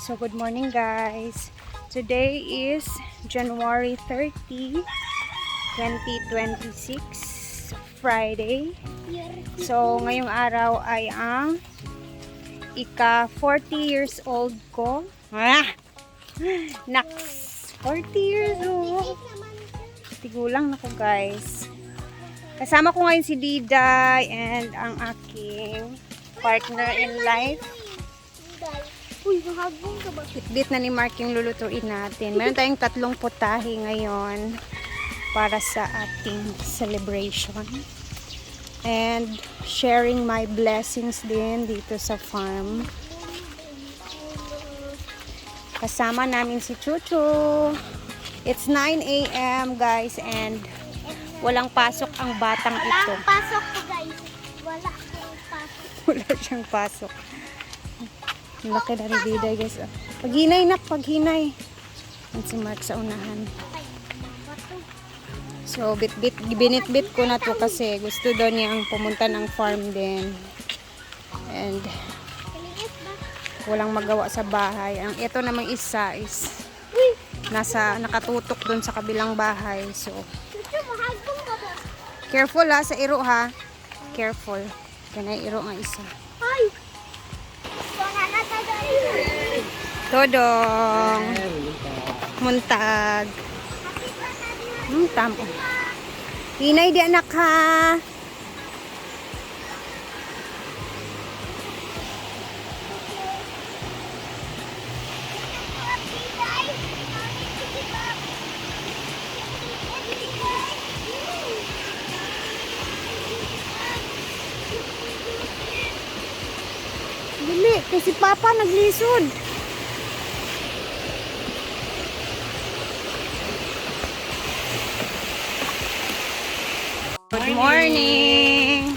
So good morning guys. Today is January 30, 2026, Friday. So ngayong araw ay ang ika 40 years old ko. Naks, 40 years old. Tigulang na ko guys. Kasama ko ngayon si Diday and ang aking partner in life. Uy, mahagong ka ba? Bitbit na ni Mark yung lulutuin natin. Meron tayong 3 putahe ngayon para sa ating celebration. And sharing my blessings din dito sa farm. Kasama namin si Chuchu. It's 9 a.m. guys and walang pasok ang batang ito. Walang pasok ko guys. Wala akong pasok. Wala siyang pasok. Ang laki na rin Diday guys. Paghinay nak, paghinay. Yan si Mark sa unahan. So binitbit ko na to kasi gusto daw niyang pumunta ng farm din. And walang magawa sa bahay. Ang ito namang isa is nakatutok doon sa kabilang bahay. So Mahagong ka ba? careful ha sa iro ha. Careful. Kanay iro nga isa. Ay! Todong. Muntag. Tamo. Hinay di anak ha. Dili, kasi Papa naglisod. Good morning.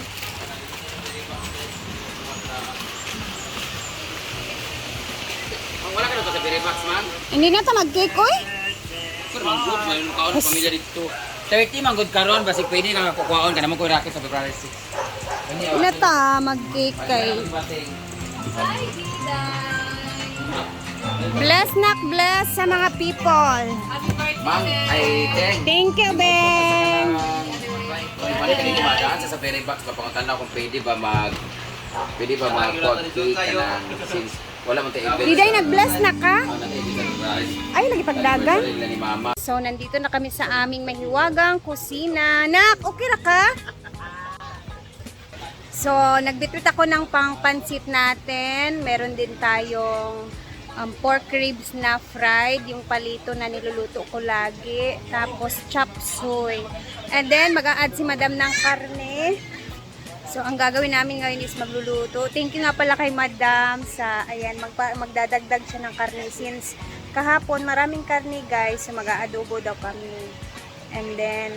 Wala ka na to sa Berimax, man? Hindi na ta mag-cake, oy. Pero manggod, may kaon ng pamilya dito. 30 manggod karon basi pwede ka kukuhaon ka naman ko racket sa February 6. Hindi na ta mag-cake kay. Bless nak, bless sa mga people. Ma'am, ay teng. Thank you, Ben. Mali ka dito madaan sa Berimax papangutana kung pwede ba mag-cake ka na since wala man tayo event. Diday nag-bless na ka? Surprise. Ay, nagipagdagan. Ni mama. So, nandito na kami sa aming mahiwagang kusina. Nak, okay ra ka? So, nagbitbit ako ng pang-pansit natin. Meron din tayong pork ribs na fried, yung palito na niluluto ko lagi. Tapos, chop suey. And then, mag-a-add si Madam ng karne. So, ang gagawin namin ngayon is magluluto. Thank you nga pala kay Madam sa, ayan, magdadagdag siya ng karne since kahapon maraming karne guys. So, mag-aadobo daw kami. And then,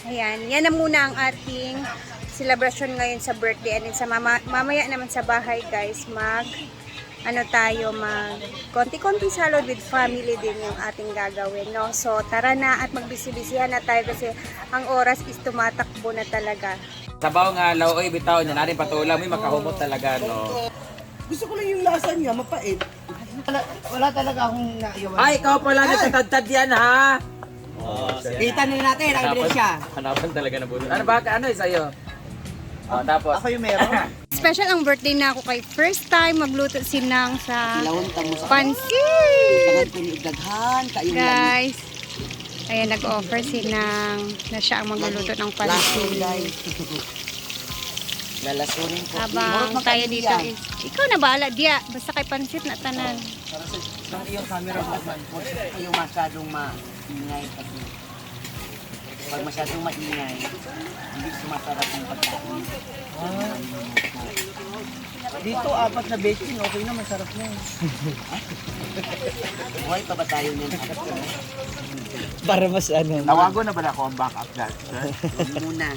ayan, yan na muna ang ating celebration ngayon sa birthday. And then, sa mamaya naman sa bahay guys, konti-konti salad with family din yung ating gagawin, no? So, tara na at magbisi-bisihan na tayo kasi ang oras is tumatakbo na talaga. Sabaw nga laoy bitaw niya natin patulang may makahumot talaga no. Gusto ko lang yung lasa niya, mapait. Wala talaga akong naiwan. Ay, ikaw pala nagtatad yan ha. Kita na natin, ang ebidensya. Hanapan talaga na buto. Ano ba? Ano yung sa'yo? Tapos? Ako yung meron. Special ang birthday na ako kay first time magluto sinang sa Ilawon tamo sa pansit. pinigdaghan, kayo Guys, ayan nag-offer sinang na siya ang magluluto ng pansit. guys. Lalasunin ko. Habang tayo dito is, ikaw na bahala diya, basta kay pansit na tanan. Ang iyong camera man, huwag kayong masyadong maingay kasi pag masyadong maingay, hindi sumasarap yung pagkain. Dito, 4 na baking, okay na, masarap na yun. Buhay pa ba tayo niyan? Para mas ano. Tawago na ba ako ang backup guys? Muna.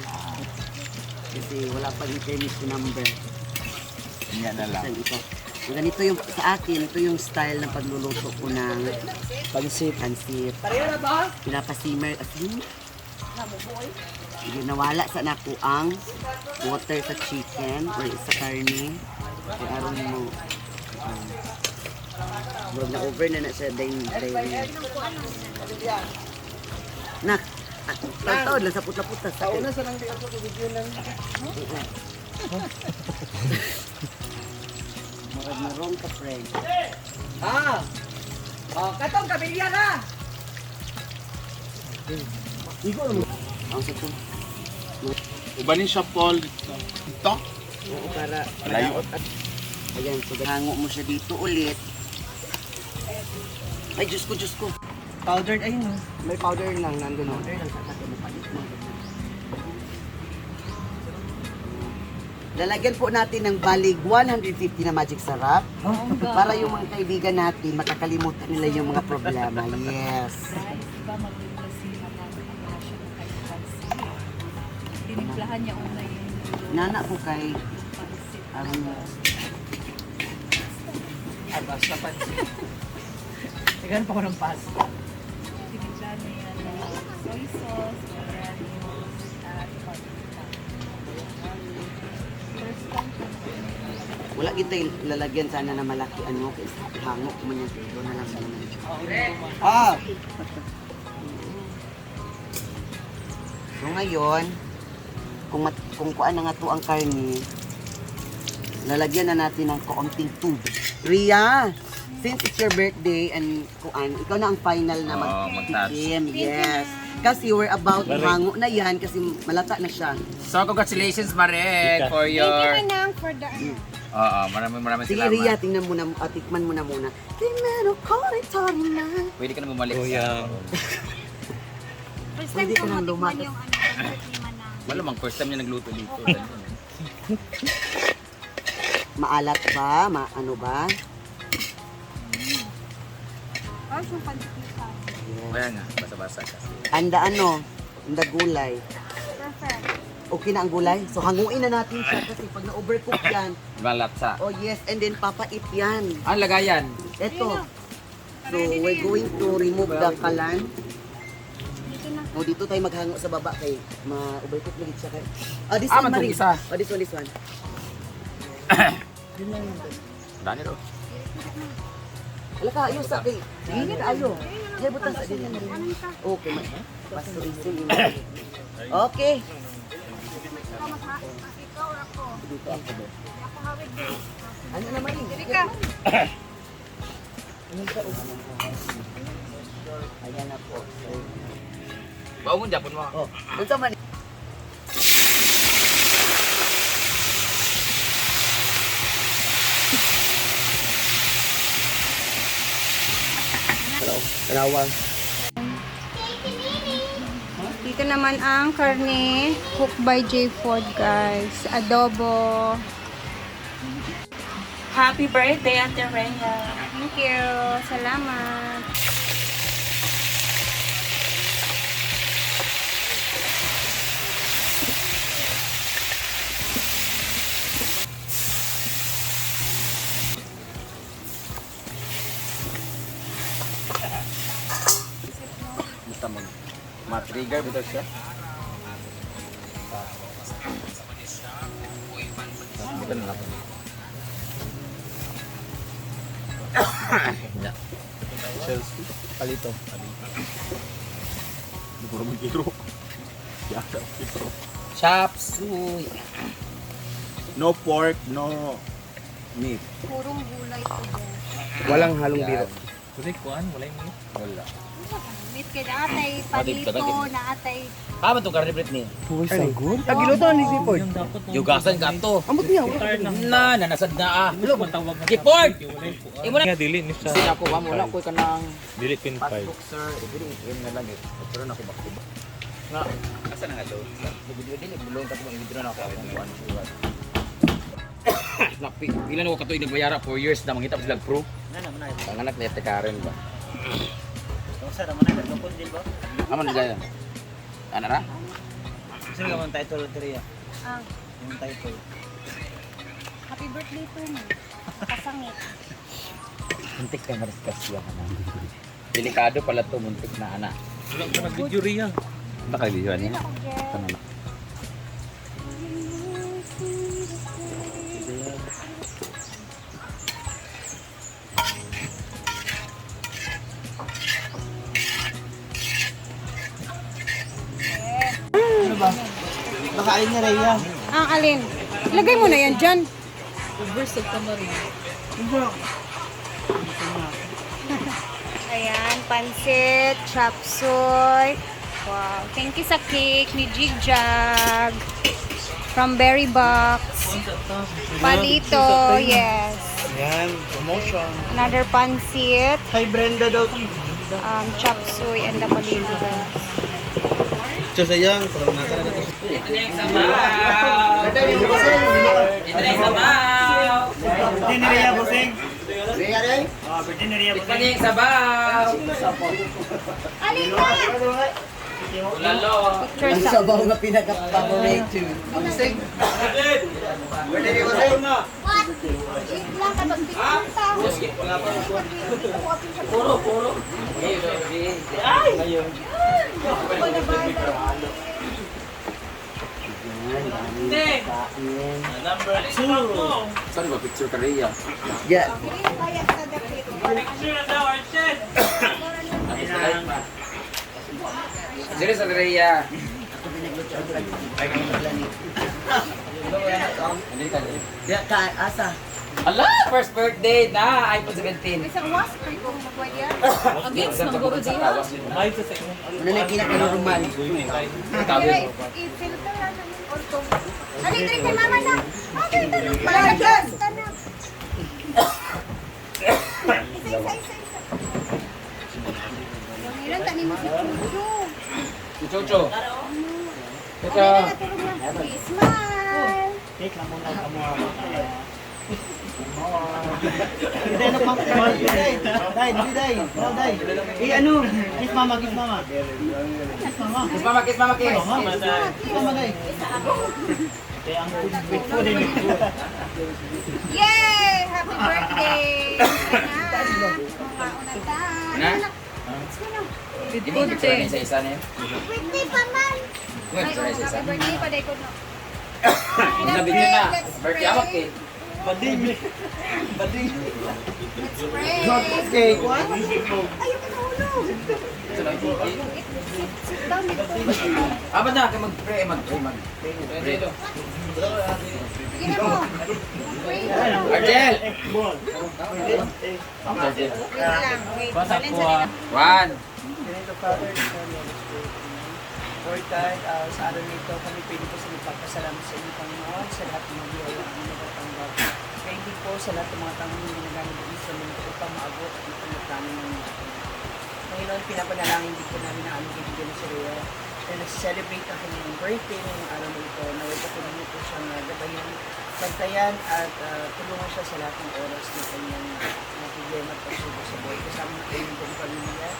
Kasi wala pa rin chemist number. Yan na lang. Ito. Ganito yung sa akin, ito yung style ng pagluluto ko ng Pansit. pansit. Pinapasimmer asin. Hindi nawala sa nako ang water sa chicken or sa karne. Kaya aron mo Murag na over na siya dahil. Nak, taon lang sa putla-putla. Taon na sa nang di ako video lang. Murag na wrong ka, friend. Katong kabilya na! Ang sa to. Ubanin siya, Paul. Ito? Oo, para Layo. malaot at ayan, so hango mo siya dito ulit. Ay, Diyos ko. Powdered ayun no. May powder lang, nandun. Powder lang sa tayo mo palit mo. Lalagyan po natin ng balig 150 na magic sarap para yung mga kaibigan natin makakalimutan nila yung mga problema. Yes. Tinimplahan niya una yung Nana po kay ano, Basta pansit. Nagano pa ko ng pasta. tinimplahan niya yan soy sauce, granules, at paprika. First time ko na wala kita lalagyan sana na malaki ano kasi hango mo niya dito na lang sana. Ah. So ngayon, kung kuan na nga to ang karne, lalagyan na natin ng kaunting tubig. Ria, since it's your birthday and kuan, ikaw na ang final na magtikim. Yes. Kasi we're about to hango na yan kasi malata na siya. So, congratulations, Marek, for Thank you, your... Manang, for the ano. Oo, maraming Sige salamat. Ria, tingnan mo na, tikman mo na muna. Timero koritori na. Pwede ka na bumalik First Pwede time ka ko nang matikman lumakas. yung ano, ni Manang. Malamang first time niya nagluto dito. Maalat ba? Ano ba? Oh, yung pantikita. Kaya nga, basa-basa kasi. Anda ano? Anda gulay. Perfect. Okay na ang gulay? So hanguin na natin siya kasi pag na-overcook yan, Malatsa. oh yes, and then papait yan. Ang lagayan. Ito. So we're going to remove the kalan. Dito na. O dito tayo maghango sa baba kay ma-overcook na siya kay. This Ah, one, Marie. matong isa. Oh, this one. Dani ro. Wala ka, ayos sa kay. Hindi ka ayo. Kaya butas sa din. Okay, pasurisin mo. Okay. Ikaw, ako. Dito ako ba? Ako hawid din. Ano naman yun? Dili ka. Ayan na po. So, Bawo mo Japon mo. oh, unsa man? Rawang. Dito naman ang karne cooked by J Food, guys. Adobo. Happy birthday, Ate Rhea! Thank you. Salamat. Basta ma-trigger bitaw siya. Bukan na ako. Chelsea. Palito. Puro mo kiro. Yata, kiro. Chops. Uy. No pork, no meat. Purong gulay to, guys. Walang halong biro. Wala. Meat kay naatay palito, naatay Kama to karne Britney. Uy, sagod. Tagiluto ni Sipod. Yugasan ka to. Ambot niya. Na, nanasad na ah. Kipord! Imo na. Dili ni sa Kasi ako, wala ko ka ng dili pin 5. passbook, sir. Ibili, na lang eh. Pero na ako bakit. Nga, asa na nga loan? Dili, loan ka itong ibidro na ako. Ilan ako katuig nagbayara 4 years na mangita pa sila pro. Panganak na yate Karen ba? Sa naman na nagpapon din ba? Aman na gaya. Ano na? Sino naman title Ria? ang Yung title. happy birthday to me. Nakasangit. Muntik ka mariskas siya ka na. Delikado pala to, muntik na anak. Wala ka nag-video Ria. Nakalihan niya. Ako, Jeff. Ano na? Baka ayun ni Rhea. Ang alin? Lagay mo na yan dyan. Oversig ka mo rin. Ayan, pansit, chop suey. Wow, thank you sa cake ni Jigjag. From Berry Box. Palito, yes. Yan, promotion. Another pansit, Hi Brenda daw. chop suey, and the palito. So sayang, parang nakara na to. Ito na yung sabaw. Ito na yung sabaw. Birthday ni Rhea, bossing. Rhea, Rhea? Birthday ni Rhea, Ito na yung sabaw. Lalo. Picture Ang sa... sabaw na pinaka-favorite. Ang sing. Birthday ni Jose? What? Eat lang ka mag-tiktok tao. Puro. Ay! Number 2. Saan ba picture ka Rhea? Yeah. Dito sa Rhea. Hindi ka rin. Yeah, asa? Ala! First birthday na! iPhone 17. Isang wasp, kung pwede yan. Against maguro diha. Ay, sa second. Ano na kinakanormal? Tawid. I-filter lang namin orto. Ano ito kay mama na? Okay, ito nung pala dyan. Isa. Yung ilan, tanin mo si Chucho. Si Chucho. Ito. Smile. Take lang muna ka mo. Hindi na pang Day. Eh ano? Kiss mama. Kiss mama, kiss mama, kiss. Mama day. Kaya ang good food din. Yay! Happy birthday! Na? Di mo picture na isa-isa na yun? Birthday pa man. Wait, picture na isa-isa. Happy birthday pa day ko no. Sabi niyo na, birthday awak eh. Bading. Pray! Okay. Ah, ba't na? Mag-pray. Pray do. Sige mo. Pray. Argel! Wait lang. Wait. Balance na nila. One. Ganito Father, Lord God, sa araw nito kami pwede po sa magpapasalamat sa inyo, Panginoon, sa lahat ng mga biyaya ang nagatanggap. Kaya hindi po sa lahat ng mga tanong na nagamit ng instrumento upang maabot at mapaglaplanan ng mga Panginoon, pinapanalangin din po namin ang aming kaibigan na si Rhea na nag-celebrate ang kanyang birthday ngayong araw na ito. Naway patuloy niyo po siyang gabayan, bantayan at tulungan siya sa lahat ng oras ng kanyang mga problema at pagsubok sa buhay. Kasama na kanyang buong pamilya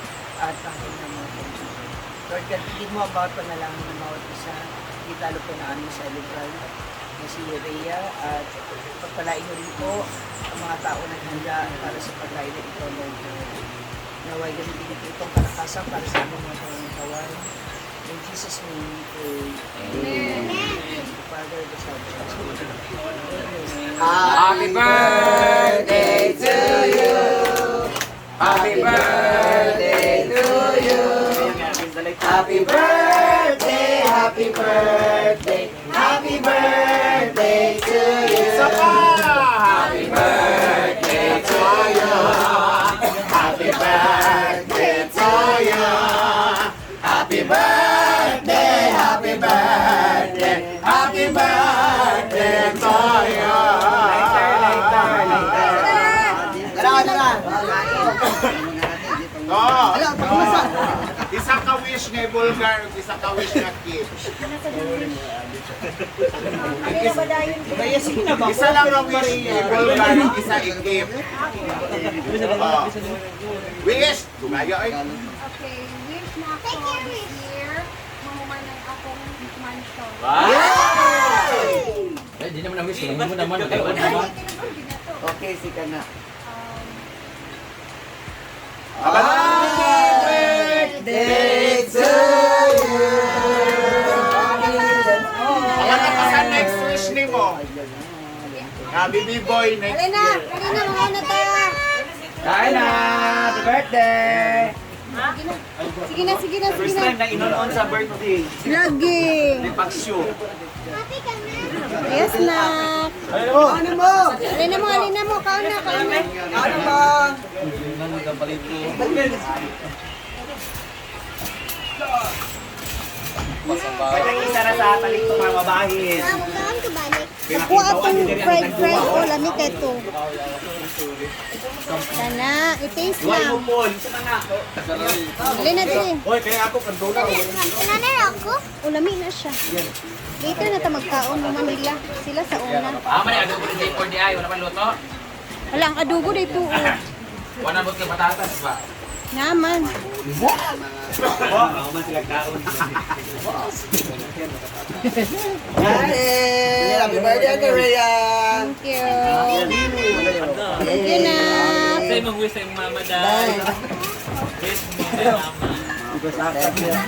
at ang kanyang mga kaibigan. Lord God, pigid mo ang bawat panalangin ng bawat isa, hindi talo po na aming celebrant na si Rhea at pagpalain mo rin po ang mga tao na handa para sa paglain na ito, Lord God. Naway gamitin ito itong kalakasan para sa aming mga kawan. In Jesus' name we pray. Amen. The Father, the Son, and the Holy Spirit. Happy birthday to you. Happy birthday to you. Happy birthday, happy birthday, happy birthday to you. Happy birthday to you. Happy birthday to you. Happy birthday, happy birthday, happy birthday to you. Oh, isa ka wish nga Bulgar, isa ka wish nga kid. Kaya sige na ba? Isa lang ang wish nga Bulgar, isa i-gift. Oh. Wish! Tumayo ay. Okay, wish na ako this year. Mahumanay akong mansion. Eh, di naman na-wish. Hindi mo naman. Nagkaroon naman. Okay, sika na. Birthday to you. Alam na ka sa next wish ni mo. Baby boy next Alin na, year. mga na tayo. Kain na! Happy birthday! Sige Sige na, sige na, sige First na. time na inon-on sa birthday. Lagi. Pag-show. Happy ka na. Yes, na. Ano mo? Alin na mo. Kaon na. Ano mo? Isa na sa palit ko mga babahin. Saan ka balik? Ako atong fried o lami kay to. Sana, i-taste Why na. mo po? Isa na nga. Alin na din. Hoy, kaya ako kantona. Nanay ako? Ulami na siya. Later na ta magkaon mo Manila. Sila sa una. Man, adobo rin sa 4 ay, wala pa luto. Wala, ang adobo dito. Wala mo kay patatas ba? Naman. Ako man sila kaon. Hey! Happy birthday, Ate Rhea! Thank you. Thank you na. Sa imong wish sa imong mama dahil. Wish mo sa mama.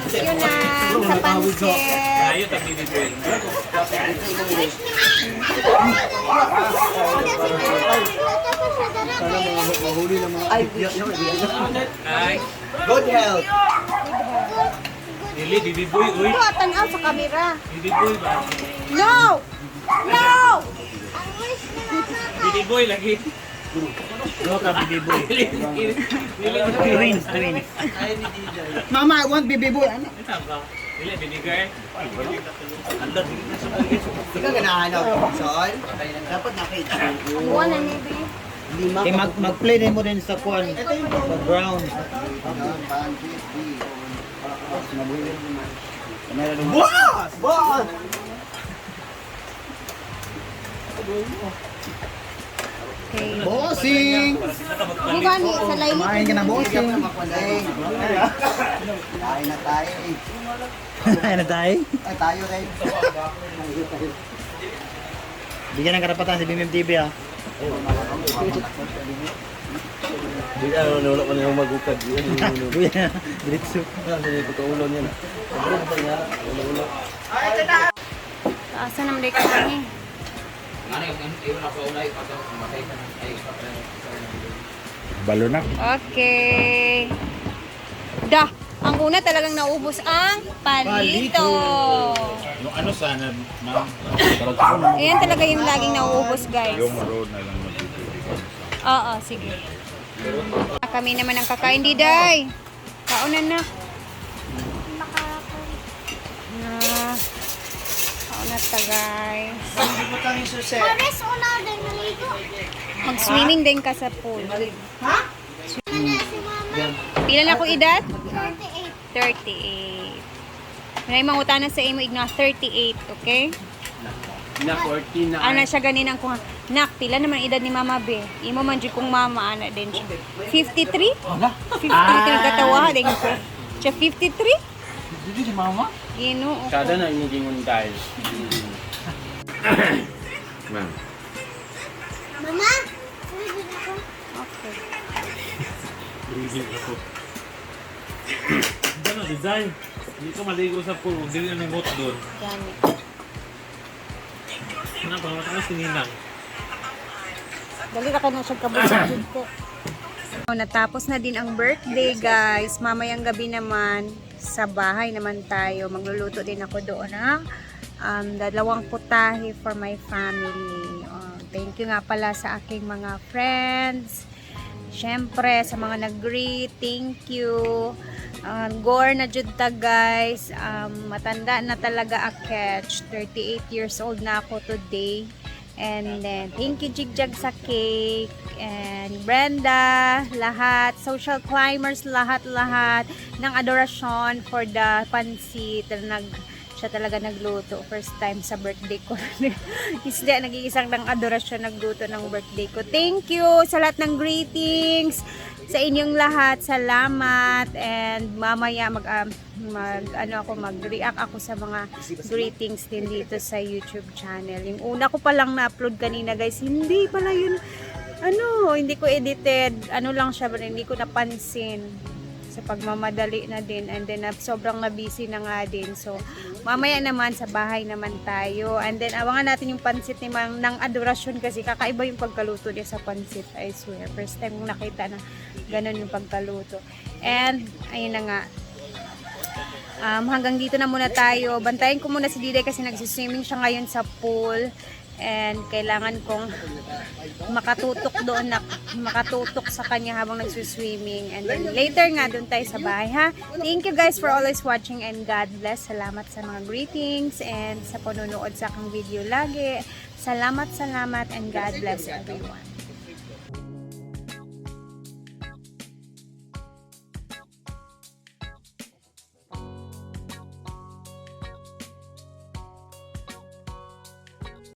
Thank you na. Sa pansit. Ayaw tabi dito. Ay, Good health! dili bibi boy uy. Ito, tanaw sa kamera. Bibi boy ba? No! No! Bibi boy lagi. No ka bibi boy. Twins. Mama, I want baby boy. Ano? Ito ba? Dili bibi girl. Andar dito sa Hindi ka ganahanap. Son? Dapat nakita. Buwan na ni Bi. Lima. mag-play din mo din sa kuan, sa ground. Boss! Boss! Okay. Bossing! Hindi gani, sa laili. Kumain ka na, bossing. Kain na tayo eh. Ano tayo? Ay, tayo rin. Bigyan ng karapatan si Bimim TV ah. Hindi ka wala pa na yung magukad. Diretso. Pagkaulo niya na. Asa naman di ka kani? Ano yung ako unay pa to matay ka na ay Balo na. Okay. Dah, ang una talagang naubos ang palito. Yung ano sana, ma'am? Ayan talaga yung laging nauubos, guys. road na lang magpipili. Oo, sige. Kami naman ang kakain, Diday. Kaunan na. Kauna ta, guys. Pares una din naligo. Mag-swimming din ka sa pool. Ano si mama? Pila na ko edad? 38. 38. May mangutanan sa imo igna 38, okay? Na 14 na. Ana siya ganin ang kuha. Nak, pila naman edad ni Mama Be. Imo man jud kong mama ana din siya. 53? 53 katawa din ko. Siya 53? Dito si mama? Ginoo. Kada na inigingon tayo. Ma'am. Mama? Naligo ako. Okay. Ano, design? Hindi ka maligo sa pool, hindi na nimot doon. Gani. Ano pa, matakas si Ninang. Dali ra ka na siya kabusog ko. Natapos na din ang birthday, guys. Mamayang gabi naman sa bahay naman tayo. Magluluto din ako doon ng dalawang putahe for my family. Thank you nga pala sa aking mga friends. Siyempre, sa mga nag-greet, thank you. Gore na jud ta, guys. Matanda na talaga a catch. 38 years old na ako today. And then, thank you Jigjag sa cake. And Brenda, lahat, social climbers, lahat-lahat ng adorasyon for the pansit. Siya talaga nagluto. First time sa birthday ko. Isda, nag-iisang ng adorasyon nagluto ng birthday ko. Thank you sa lahat ng greetings. Sa inyong lahat, salamat. And mamaya mag-react ako sa mga greetings din dito sa YouTube channel. Yung una ko palang na-upload kanina, guys, hindi pala yun, hindi ko edited. Lang siya, hindi ko napansin. Sa pagmamadali na din, and then sobrang na-busy na nga din. So, mamaya naman sa bahay naman tayo. And then, awangan natin yung pansit ni Mang ng adorasyon kasi kakaiba yung pagkaluto niya sa pansit. I swear. First time kong nakita na ganun yung pagkaluto. And, ayun na nga. Hanggang dito na muna tayo. Bantayan ko muna si Diday kasi nagsiswimming siya ngayon sa pool. And kailangan kong makatutok doon na makatutok sa kanya habang nagsiswimming. And then later nga doon tayo sa bahay, ha? Thank you guys for always watching and God bless. Salamat sa mga greetings and sa panonood sa aking video lagi. Salamat and God bless everyone.